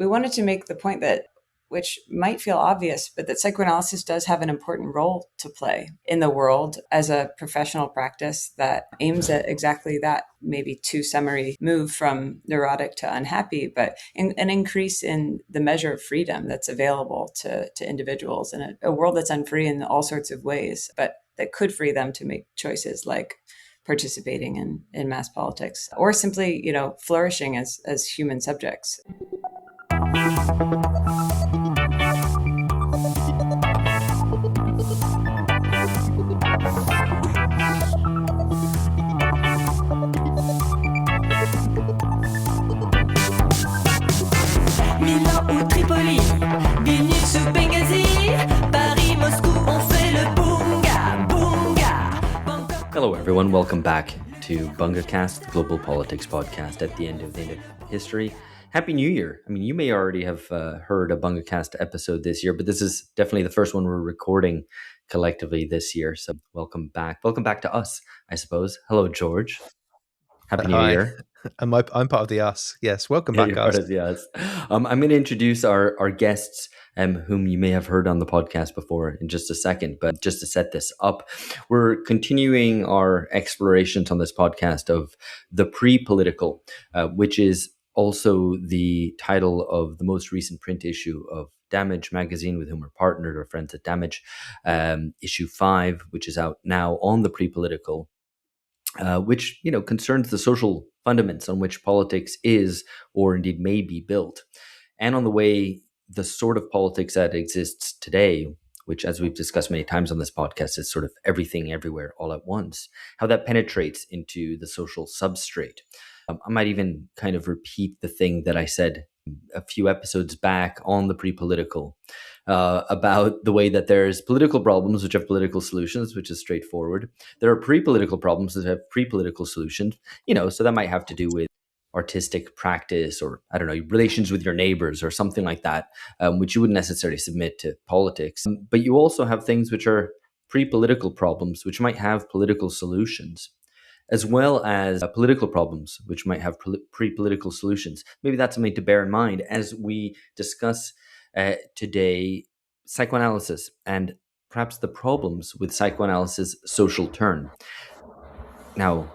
we wanted to make the point that, which might feel obvious, but that psychoanalysis does have an important role to play in the world as a professional practice that aims at exactly that, maybe too summary move from neurotic to unhappy, but an increase in the measure of freedom that's available to individuals in a world that's unfree in all sorts of ways, but that could free them to make choices like participating in mass politics or simply, flourishing as human subjects. Milan ou Tripoli, Vilnius ou Benghazi, Paris, Moscou, on fait le bunga, bunga. Hello everyone, welcome back to BungaCast, the global politics podcast at the end of history. Happy New Year. I mean, you may already have heard a BungaCast episode this year, but this is definitely the first one we're recording collectively this year. So welcome back. Welcome back to us, I suppose. Hello, George. Happy New Year. I'm part of the us. Yes, welcome back, guys. Part of the us. I'm going to introduce our guests, whom you may have heard on the podcast before in just a second. But just to set this up, we're continuing our explorations on this podcast of the pre-political, which is also the title of the most recent print issue of Damage magazine, with whom we're partnered, our friends at Damage, issue 5, which is out now on the pre-political, which concerns the social fundaments on which politics is or indeed may be built, and on the way the sort of politics that exists today, which, as we've discussed many times on this podcast, is sort of everything everywhere all at once, how that penetrates into the social substrate. I might even kind of repeat the thing that I said a few episodes back on the pre-political about the way that there's political problems which have political solutions, which is straightforward. There are pre-political problems that have pre-political solutions, so that might have to do with artistic practice or, I don't know, relations with your neighbors or something like that, which you wouldn't necessarily submit to politics. But you also have things which are pre-political problems, which might have political solutions, as well as political problems, which might have pre-political solutions. Maybe that's something to bear in mind as we discuss today psychoanalysis and perhaps the problems with psychoanalysis' social turn. Now,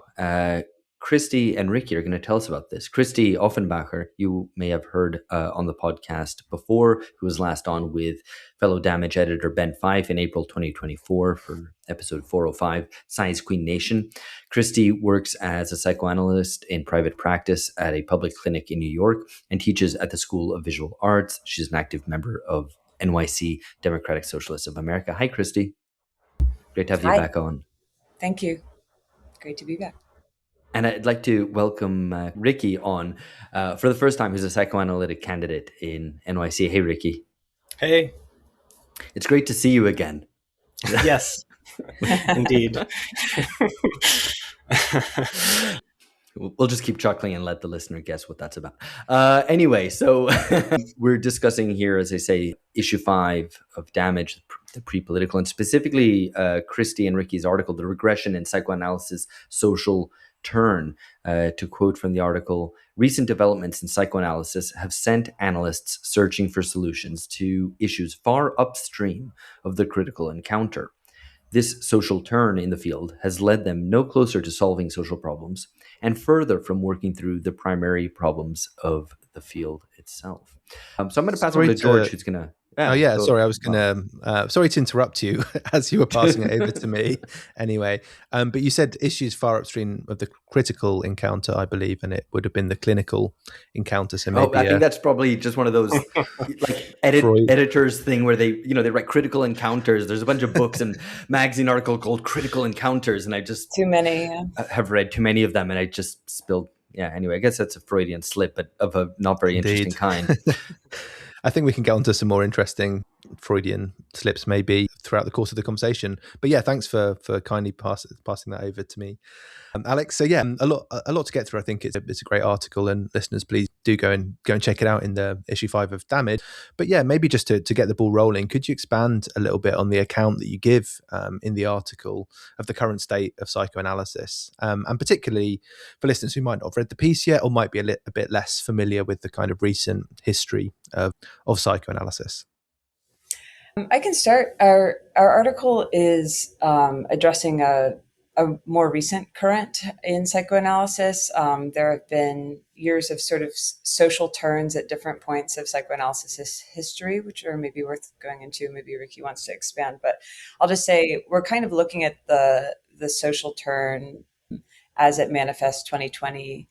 Christie and Ricky are going to tell us about this. Christie Offenbacher, you may have heard on the podcast before, who was last on with fellow Damage editor Ben Fife in April 2024 for episode 405, Science Queen Nation. Christie works as a psychoanalyst in private practice at a public clinic in New York and teaches at the School of Visual Arts. She's an active member of NYC, Democratic Socialists of America. Hi, Christie. Great to have you back on. Thank you. Great to be back. And I'd like to welcome Ricky on for the first time, who's a psychoanalytic candidate in NYC. Hey, Ricky. Hey. It's great to see you again. Yes, indeed. We'll just keep chuckling and let the listener guess what that's about. Anyway, so we're discussing here, as I say, issue 5 of Damage, the pre-political, and specifically Christie and Ricky's article, The Regression in Psychoanalysis, Social Turn. To quote from the article, recent developments in psychoanalysis have sent analysts searching for solutions to issues far upstream of the critical encounter. This social turn in the field has led them no closer to solving social problems and further from working through the primary problems of the field itself. So I'm going to pass on to George, who's going to... Sorry, I was going to... sorry to interrupt you as you were passing it over to me anyway. But you said issues far upstream of the critical encounter, I believe, and it would have been the clinical encounter. So maybe, I think that's probably just one of those like editors thing where they write critical encounters. There's a bunch of books and magazine article called Critical Encounters, and I just... Too many. have read too many of them, and I just spilled... Yeah, anyway, I guess that's a Freudian slip, but of a not very interesting kind. I think we can get onto some more interesting Freudian slips maybe throughout the course of the conversation. But yeah, thanks for kindly passing that over to me, Alex. So yeah, a lot to get through. I think it's a great article, and listeners, please do go and check it out in the issue 5 of Damage. But yeah, maybe just to get the ball rolling, could you expand a little bit on the account that you give in the article of the current state of psychoanalysis, and particularly for listeners who might not have read the piece yet or might be a bit less familiar with the kind of recent history of psychoanalysis? I can start. Our article is addressing a more recent current in psychoanalysis. There have been years of sort of social turns at different points of psychoanalysis history, which are maybe worth going into. Maybe Ricky wants to expand, but I'll just say we're kind of looking at the social turn as it manifests 2020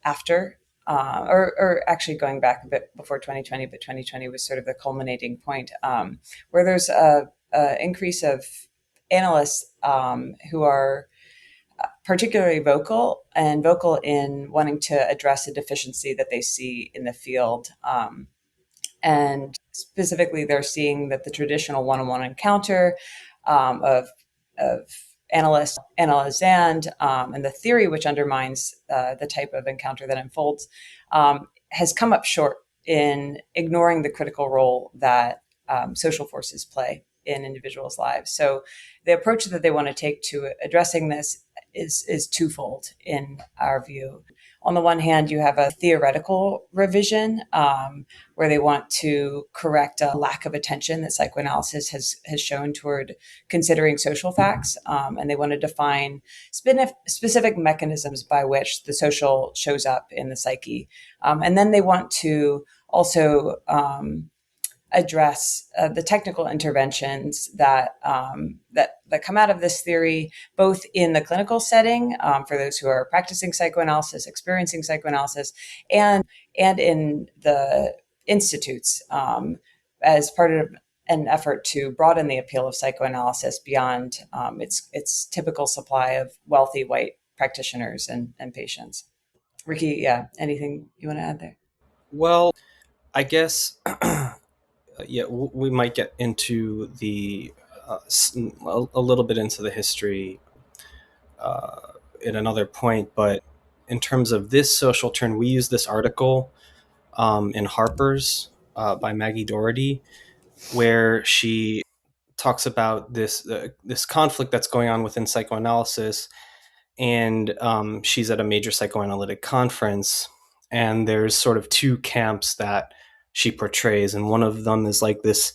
after. Or actually going back a bit before 2020, but 2020 was sort of the culminating point, where there's a increase of analysts who are particularly vocal in wanting to address a deficiency that they see in the field. And specifically, they're seeing that the traditional one-on-one encounter of analysand, and the theory which undermines the type of encounter that unfolds has come up short in ignoring the critical role that social forces play in individuals' lives. So the approach that they want to take to addressing this is twofold in our view. On the one hand, you have a theoretical revision where they want to correct a lack of attention that psychoanalysis has shown toward considering social facts. And they want to define specific mechanisms by which the social shows up in the psyche. And then they want to also address the technical interventions that come out of this theory, both in the clinical setting for those who are practicing psychoanalysis, experiencing psychoanalysis, and in the institutes as part of an effort to broaden the appeal of psychoanalysis beyond its typical supply of wealthy white practitioners and patients. Ricky, yeah, anything you want to add there? Well, I guess yeah, we might get into the a little bit into the history at another point, but in terms of this social turn, we use this article in Harper's by Maggie Doherty, where she talks about this conflict that's going on within psychoanalysis, and she's at a major psychoanalytic conference, and there's sort of two camps that she portrays, and one of them is like this,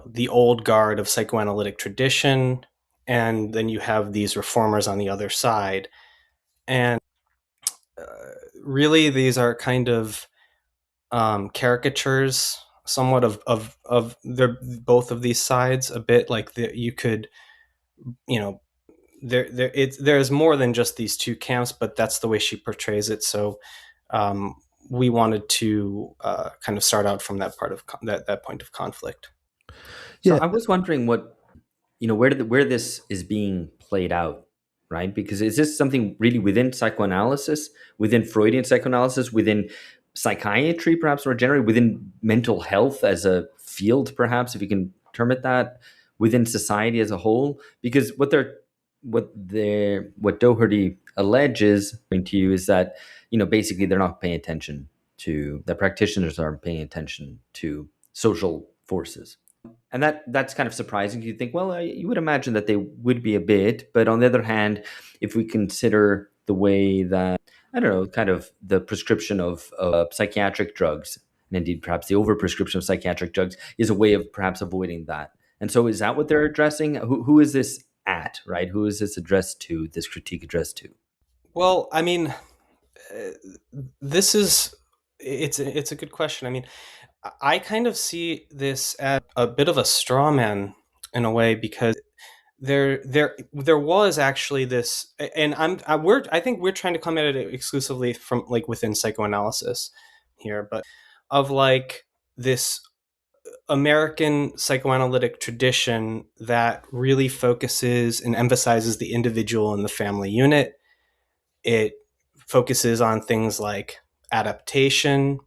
the old guard of psychoanalytic tradition, and then you have these reformers on the other side, and really these are kind of caricatures somewhat of they're both of these sides a bit, like you could, there's more than just these two camps, but that's the way she portrays it. So we wanted to kind of start out from that part of that point of conflict. So I was wondering where this is being played out, right? Because is this something really within psychoanalysis, within Freudian psychoanalysis, within psychiatry, perhaps more generally, within mental health as a field, perhaps, if you can term it that, within society as a whole? Because what Doherty alleges to you is that, basically they're not paying attention to, the practitioners aren't paying attention to social forces. And that's kind of surprising. You think, well, you would imagine that they would be a bit, but on the other hand, if we consider the way that, I don't know, kind of the prescription of psychiatric drugs, and indeed perhaps the overprescription of psychiatric drugs is a way of perhaps avoiding that. And so is that what they're addressing? Who is this at, right? Who is this addressed to, this critique addressed to? Well, I mean, it's a good question. I mean, I kind of see this as a bit of a straw man in a way, because there was actually this, and I think we're trying to come at it exclusively from like within psychoanalysis here, but of like this American psychoanalytic tradition that really focuses and emphasizes the individual and the family unit. It focuses on things like adaptation,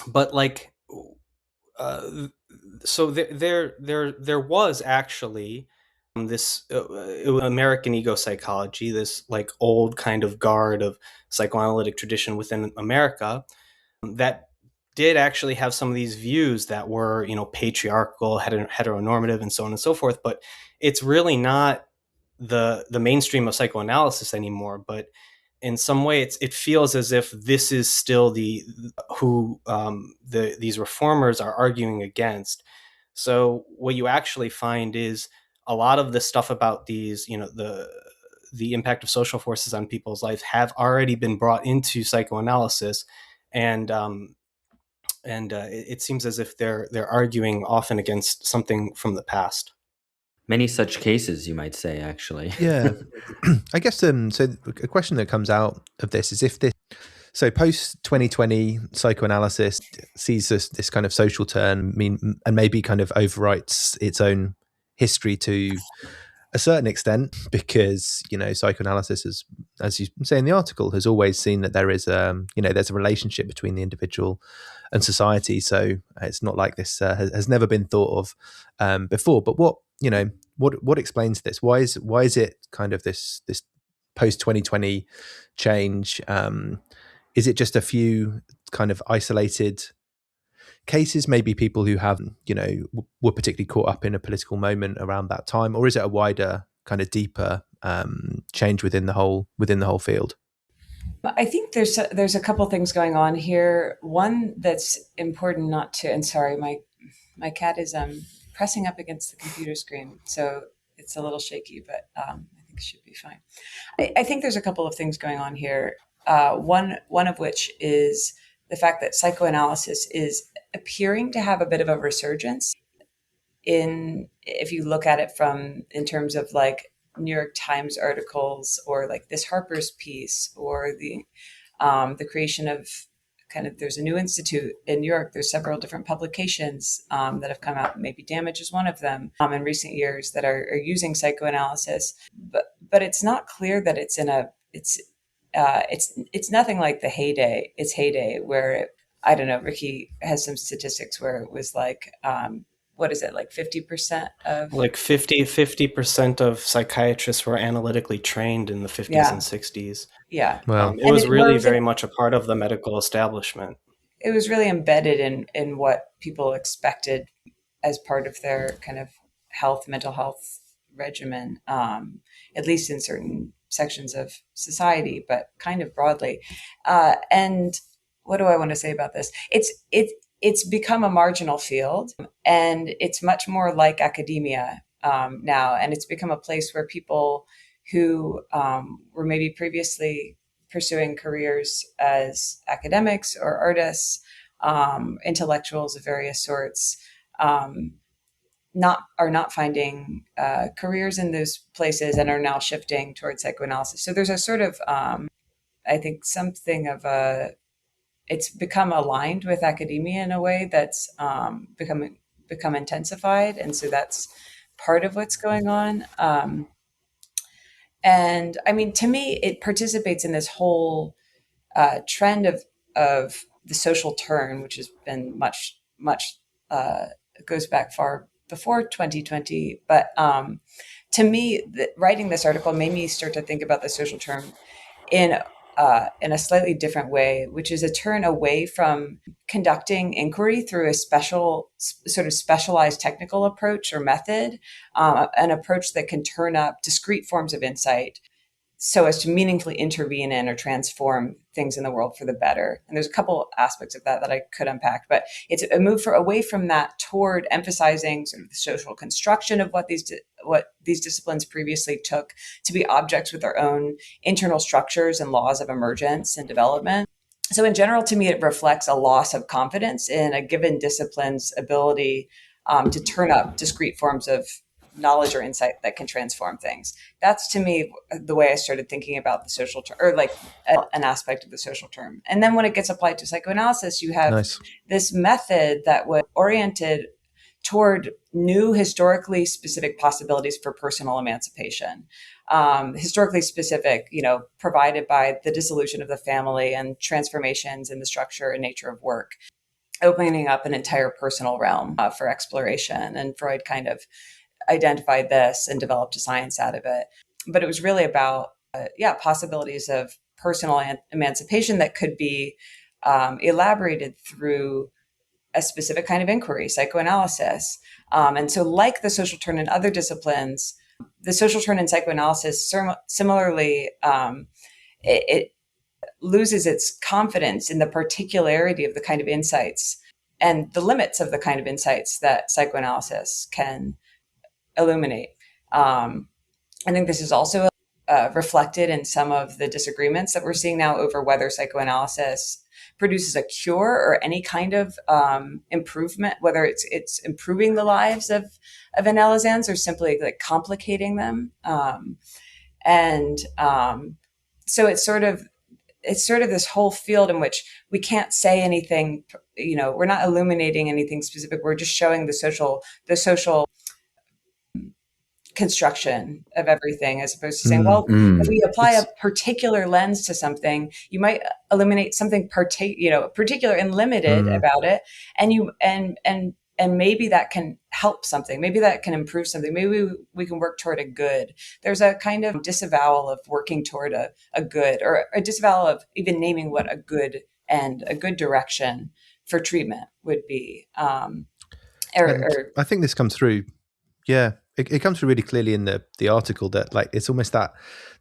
but like so there was actually this American ego psychology, this like old kind of guard of psychoanalytic tradition within America that did actually have some of these views that were, patriarchal, heteronormative, and so on and so forth. But it's really not the mainstream of psychoanalysis anymore. But in some way, it feels as if this is still these reformers are arguing against. So what you actually find is a lot of the stuff about these, the impact of social forces on people's lives have already been brought into psychoanalysis, and it seems as if they're arguing often against something from the past. Many such cases, you might say, actually. Yeah. I guess so a question that comes out of this is if this post 2020 psychoanalysis sees this kind of social turn, and maybe kind of overwrites its own history to a certain extent, because psychoanalysis is, as you say in the article, has always seen that there is there's a relationship between the individual and society. So it's not like this has never been thought of before. But what explains this? Why is it kind of this post 2020 change? Is it just a few kind of isolated cases, maybe people who have, were particularly caught up in a political moment around that time, or is it a wider kind of deeper change within the whole field? I think there's a couple things going on here. One that's important not to, and sorry, my cat is pressing up against the computer screen, so it's a little shaky, but I think it should be fine. I think there's a couple of things going on here. One of which is the fact that psychoanalysis is appearing to have a bit of a resurgence if you look at it in terms of like New York Times articles, or like this Harper's piece, or the creation of there's a new institute in New York. There's several different publications that have come out. Maybe Damage is one of them in recent years that are using psychoanalysis, but it's not clear that it's it's nothing like its heyday where I don't know, Ricky has some statistics where it was like, what is it, like 50% of... Like 50% of psychiatrists were analytically trained in the 50s and 60s. Yeah. Wow. It was really very much a part of the medical establishment. It was really embedded in what people expected as part of their kind of mental health regimen, at least in certain sections of society, but kind of broadly. And what do I want to say about this? It's become a marginal field, and it's much more like academia now. And it's become a place where people who were maybe previously pursuing careers as academics or artists, intellectuals of various sorts, are not finding careers in those places and are now shifting towards psychoanalysis. So there's a sort of, I think, something of it's become aligned with academia in a way that's become intensified. And so that's part of what's going on. And I mean, to me, it participates in this whole trend of the social turn, which has been much goes back far before 2020. But to me, writing this article made me start to think about the social turn in a slightly different way, which is a turn away from conducting inquiry through a specialized technical approach or method, an approach that can turn up discrete forms of insight so as to meaningfully intervene in or transform things in the world for the better. And there's a couple aspects of that I could unpack, but it's a move away from that toward emphasizing sort of the social construction of what these disciplines previously took to be objects with their own internal structures and laws of emergence and development. So in general, to me, it reflects a loss of confidence in a given discipline's ability to turn up discrete forms of knowledge or insight that can transform things. That's, to me, the way I started thinking about the social term, or like an aspect of the social term. And then when it gets applied to psychoanalysis, you have this method that was oriented toward new historically specific possibilities for personal emancipation, historically specific, provided by the dissolution of the family and transformations in the structure and nature of work. opening up an entire personal realm for exploration. And Freud kind of identified this and developed a science out of it. But it was really about, possibilities of personal emancipation that could be elaborated through a specific kind of inquiry, psychoanalysis. And so, like the social turn in other disciplines, the social turn in psychoanalysis similarly, it loses its confidence in the particularity of the kind of insights and the limits of the kind of insights that psychoanalysis can illuminate. I think this is also reflected in some of the disagreements that we're seeing now over whether psychoanalysis produces a cure or any kind of improvement, whether it's improving the lives of analyzans or simply like complicating them. So it's sort of this whole field in which we can't say anything. We're not illuminating anything specific. We're just showing the social construction of everything, as opposed to saying, if we apply a particular lens to something, you might eliminate something particular and limited about it, and maybe that can help something, maybe that can improve something, maybe we can work toward a good. There's a kind of disavowal of working toward a good, or a disavowal of even naming what a good and a good direction for treatment would be. I think this comes through. Yeah, it comes through really clearly in the article that, like, it's almost that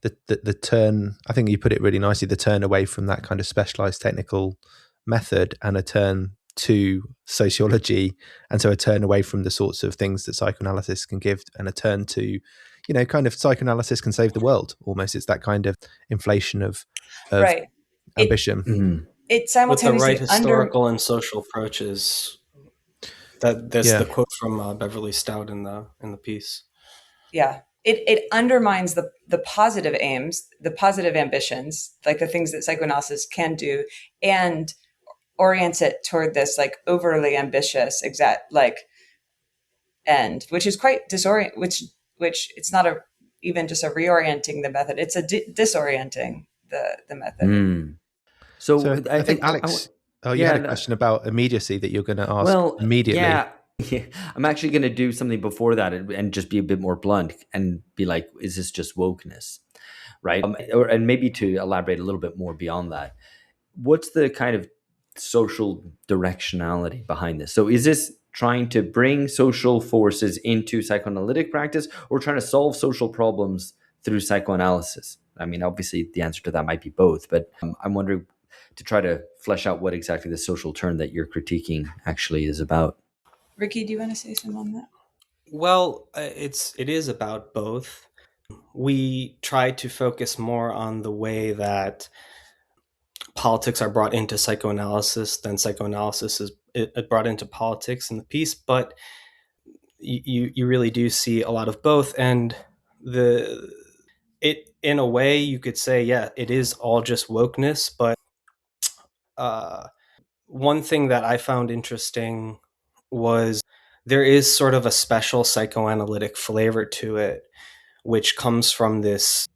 the turn. I think you put it really nicely. The turn away from that kind of specialized technical method and a turn to sociology, and so a turn away from the sorts of things that psychoanalysis can give, and a turn to, kind of psychoanalysis can save the world. Almost, it's that kind of inflation of right ambition. It simultaneously with the right historical and social approaches. That's the quote from Beverly Stout in the piece. Yeah, it undermines the positive aims, the positive ambitions, like the things that psychoanalysis can do, and orients it toward this like overly ambitious end, which is quite which it's not even just a reorienting the method, it's a disorienting the method. So I think Alex, you had a question about immediacy that you're going to ask immediately. Yeah, I'm actually going to do something before that and just be a bit more blunt and be like, is this just wokeness, right? And maybe to elaborate a little bit more beyond that, what's the kind of social directionality behind this? So is this trying to bring social forces into psychoanalytic practice, or trying to solve social problems through psychoanalysis? I mean, obviously the answer to that might be both, but I'm wondering, to try to flesh out what exactly the social turn that you're critiquing actually is about. Ricky, do you want to say something on that? Well, it is about both. We try to focus more on the way that politics are brought into psychoanalysis than psychoanalysis is brought into politics in the piece, but you really do see a lot of both. And in a way you could say, yeah, it is all just wokeness, but one thing that I found interesting was there is sort of a special psychoanalytic flavor to it, which comes from this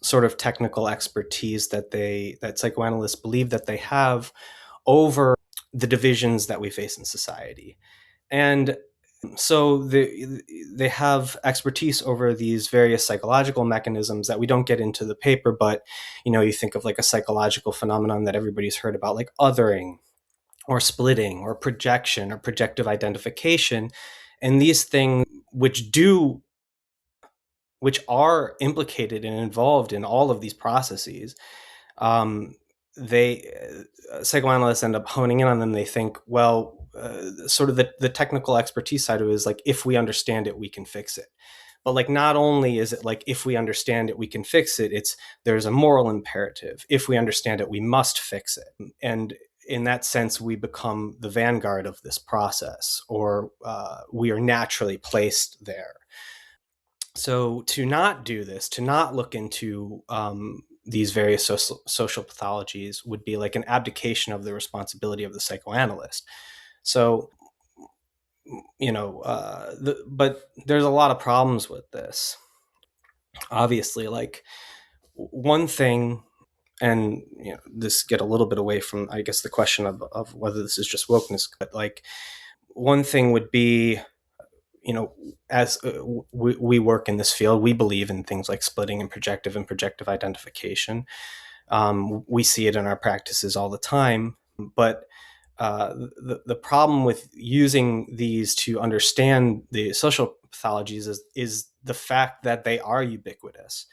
sort of technical expertise that psychoanalysts believe that they have over the divisions that we face in society. And so they have expertise over these various psychological mechanisms that we don't get into the paper, but you think of like a psychological phenomenon that everybody's heard about, like othering or splitting or projection or projective identification. And these things which are implicated and involved in all of these processes, psychoanalysts end up honing in on them. They think, well, sort of the technical expertise side of it is like, if we understand it, we can fix it. But like, not only is it like, if we understand it, we can fix it, there's a moral imperative. If we understand it, we must fix it. And in that sense, we become the vanguard of this process, or we are naturally placed there. So to not do this, to not look into these various social pathologies, would be like an abdication of the responsibility of the psychoanalyst. So, but there's a lot of problems with this. Obviously, like one thing And this get a little bit away from, I guess, the question of whether this is just wokeness. But like, one thing would be, as we work in this field, we believe in things like splitting and projective identification. We see it in our practices all the time. But the problem with using these to understand the social pathologies is the fact that they are ubiquitous.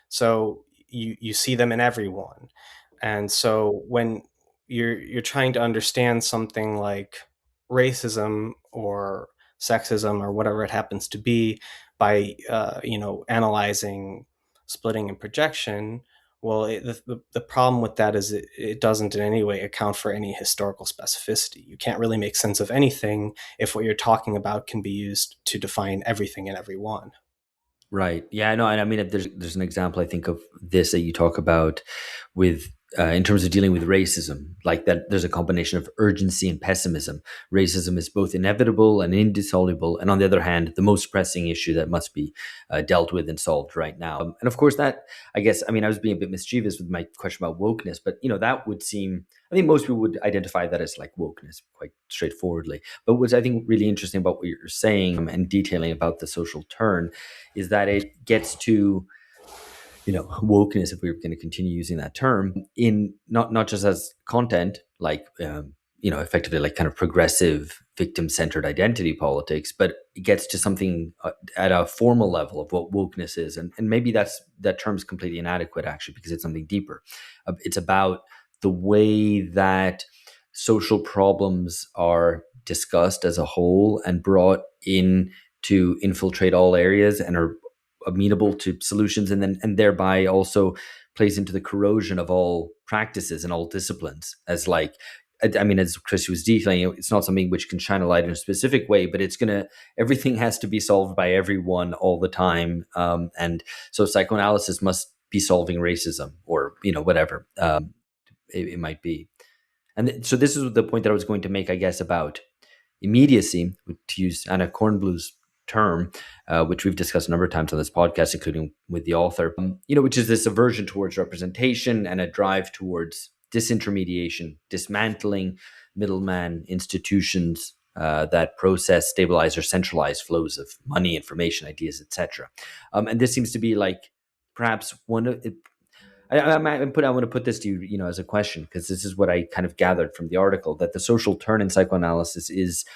So you see them in everyone. And so when you're trying to understand something like racism or sexism or whatever it happens to be by analyzing splitting and projection, well, the problem with that is it doesn't in any way account for any historical specificity. You can't really make sense of anything if what you're talking about can be used to define everything and everyone. Right. Yeah, no, and I mean, there's an example I think of this that you talk about with in terms of dealing with racism, like that there's a combination of urgency and pessimism. Racism is both inevitable and indissoluble, and on the other hand, the most pressing issue that must be dealt with and solved right now. And of course, that I guess I mean I was being a bit mischievous with my question about wokeness, but that would seem I think most people would identify that as like wokeness quite straightforwardly. But what's I think really interesting about what you're saying and detailing about the social turn is that it gets to wokeness, if we were going to continue using that term, in not just as content, like effectively like kind of progressive victim-centered identity politics, but it gets to something at a formal level of what wokeness is, and maybe that term is completely inadequate actually, because it's something deeper. It's about the way that social problems are discussed as a whole and brought in to infiltrate all areas and are amenable to solutions, and thereby also plays into the corrosion of all practices and all disciplines. As like, I mean, as Christie was detailing, it's not something which can shine a light in a specific way, but everything has to be solved by everyone all the time. And so psychoanalysis must be solving racism or whatever it might be. And so this is the point that I was going to make, I guess, about immediacy, to use Anna Kornbluh's term, which we've discussed a number of times on this podcast, including with the author, which is this aversion towards representation and a drive towards disintermediation, dismantling middleman institutions that process, stabilize, or centralize flows of money, information, ideas, etc. And this seems to be like perhaps one of it. I want to put this to you, as a question, because this is what I kind of gathered from the article, that the social turn in psychoanalysis is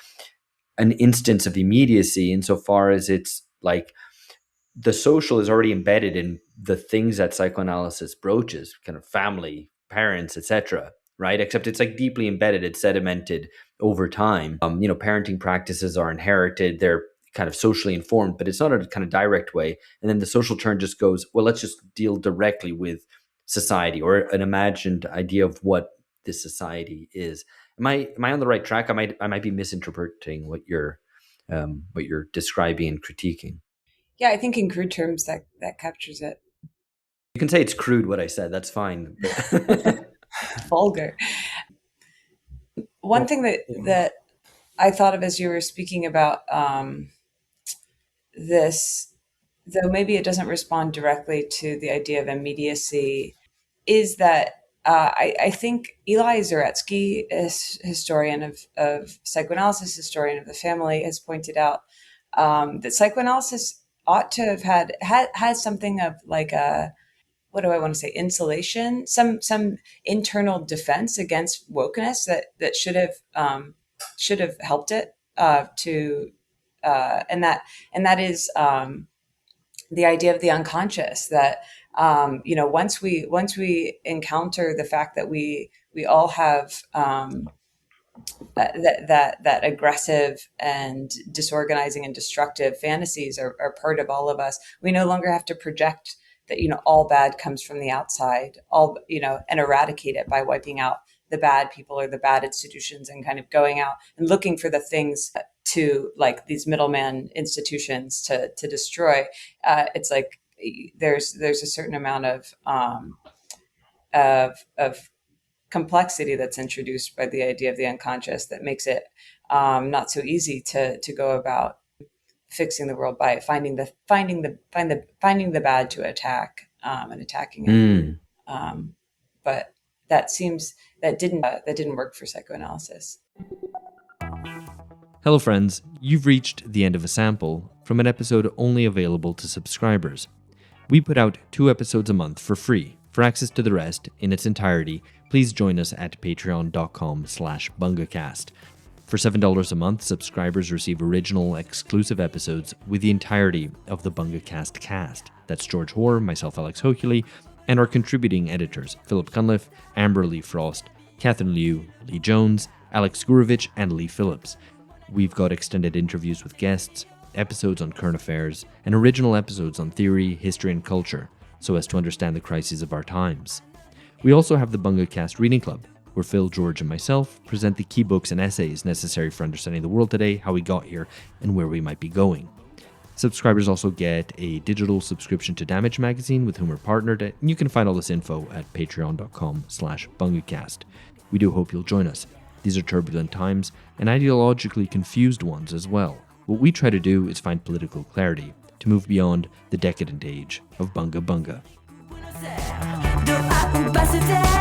an instance of immediacy insofar as it's like the social is already embedded in the things that psychoanalysis broaches, kind of family, parents, etc. Right? Except it's like deeply embedded, it's sedimented over time. Parenting practices are inherited, they're kind of socially informed, but it's not a kind of direct way. And then the social turn just goes, well, let's just deal directly with society or an imagined idea of what this society is. Am I on the right track? I might be misinterpreting what you're describing and critiquing. Yeah, I think in crude terms that captures it. You can say it's crude what I said. That's fine. Vulgar. One thing that I thought of as you were speaking about this, though maybe it doesn't respond directly to the idea of immediacy, is that I think Eli Zaretsky, historian of psychoanalysis, historian of the family, has pointed out that psychoanalysis ought to have had something of like a, what do I want to say, insulation, some internal defense against wokeness that should have helped it and that is the idea of the unconscious, that once we encounter the fact that we all have that aggressive and disorganizing and destructive fantasies are part of all of us, we no longer have to project that all bad comes from the outside, and eradicate it by wiping out the bad people or the bad institutions and kind of going out and looking for the things to, like, these middleman institutions to destroy. It's like there's a certain amount of complexity that's introduced by the idea of the unconscious that makes it not so easy to go about fixing the world by finding the bad to attack and attacking it. but that didn't work for psychoanalysis. Hello friends, you've reached the end of a sample from an episode only available to subscribers. We put out 2 episodes a month for free. For access to the rest in its entirety, please join us at patreon.com/bungacast. For $7 a month, subscribers receive original exclusive episodes with the entirety of the BungaCast cast. That's George Hoare, myself Alex Hochuli, and our contributing editors Philip Cunliffe, Amber Lee Frost, Catherine Liu, Lee Jones, Alex Gurevich, and Lee Phillips. We've got extended interviews with guests, episodes on current affairs, and original episodes on theory, history, and culture, so as to understand the crises of our times. We also have the BungaCast Reading Club, where Phil, George, and myself present the key books and essays necessary for understanding the world today, how we got here, and where we might be going. Subscribers also get a digital subscription to Damage Magazine, with whom we're partnered, and you can find all this info at patreon.com/bungacast. We do hope you'll join us. These are turbulent times, and ideologically confused ones as well. What we try to do is find political clarity, to move beyond the decadent age of Bunga Bunga. De A ou pas se taire.